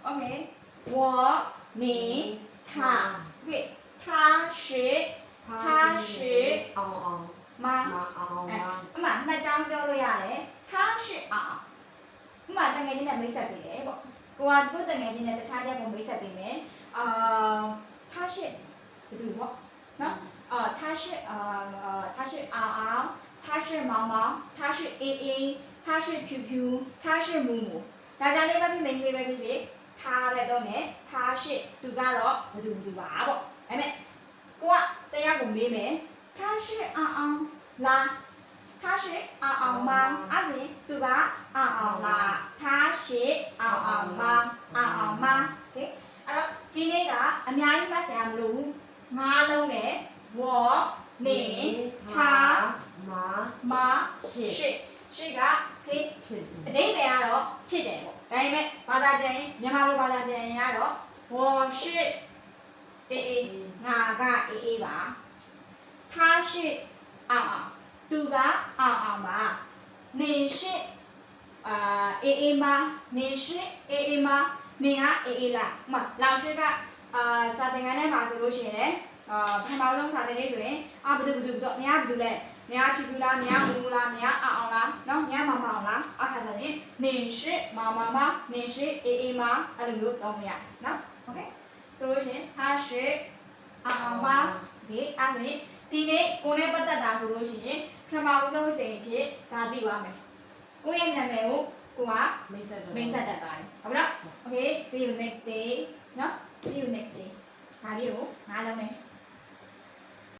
OK 我你他对他是妈အမှနှစ်ကြောင်းပြောလို့ရတယ်他是ဥမာတငယ်ချင်းနဲ့မိတ်ဆက်ပေးတယ်ပေါ့ကိုကကိုတငယ်ချင်းနဲ့တခြားတဲ့ပုံမိတ်ဆက်ပေးမယ်他是ဘယ်သူပေါ့နော်他是昂昂他是毛毛他是A A他是 Q Q 他是木木ဒါကြောင့်လေးပဲပြီးမိန်းကလေးပဲပြီးထားပဲတော့မယ်ထားရှိသူကတော့ဘယ်သူပါပေါ့ဒါပေမဲ့ကိုကတရားကိုမေးမယ်ထားရှိအောင်လားထားရှိအောင်မအဲ့ဒါသူကအောင်လားထားရှိအောင်မအောင်မโอเคအဲ့တော့ဒီနေ့ကအများကြီးမှတ်စရာမလိုဘူးငါးလုံးနဲ့ဝေါ်နေထားမရှိကခေအတိတ်ပဲကတော့ဖြစ်တယ်ပေါ့ဒါပေမဲ့ဘာသာပြန်ရင်မြန်မာလိုဘာသာပြန်ရင်ကတော့ဝေါ်ရှိအေးငါကအေးပါထားရှိအောင်သူကအောင်ပါနေရှိအေးမနေရှိအေးမနေကအေးလားဥမာလောင်ရှိကစာသင်ခန်းထဲမှာဆိုလို့ရှိရင်ပထမဆုံးစာသင်လေးဆိုရင်ဘယ်သူတော့နေကဘယ်သူလဲနေကဖြူဖြူလားနေကမူမူလားနေကအောင်လားနော်နေကမမအောင်လားအခါကျရင်နေရှိမနေရှိအေးမအဲ့လိုမျိုးတော့မရနော်โอเคဆိုလို့ရှိရင်他是အောင်ပါဒီအဲ့ဆိုရင်ဒီနေ့ကိုနဲ့ပတ်သက်တာဆိုလို့ရှိရင်ပထမဆုံးအချိန်ဖြစ်ဒါသိပါမယ်ကိုရဲ့နာမည်ကိုကိုကမိတ်ဆက်တတ်ပါတယ်ဟုတ်ပြီနော် Okay see you next day နော် see you next day ဒါလေးကိုငါးလုံးနဲ့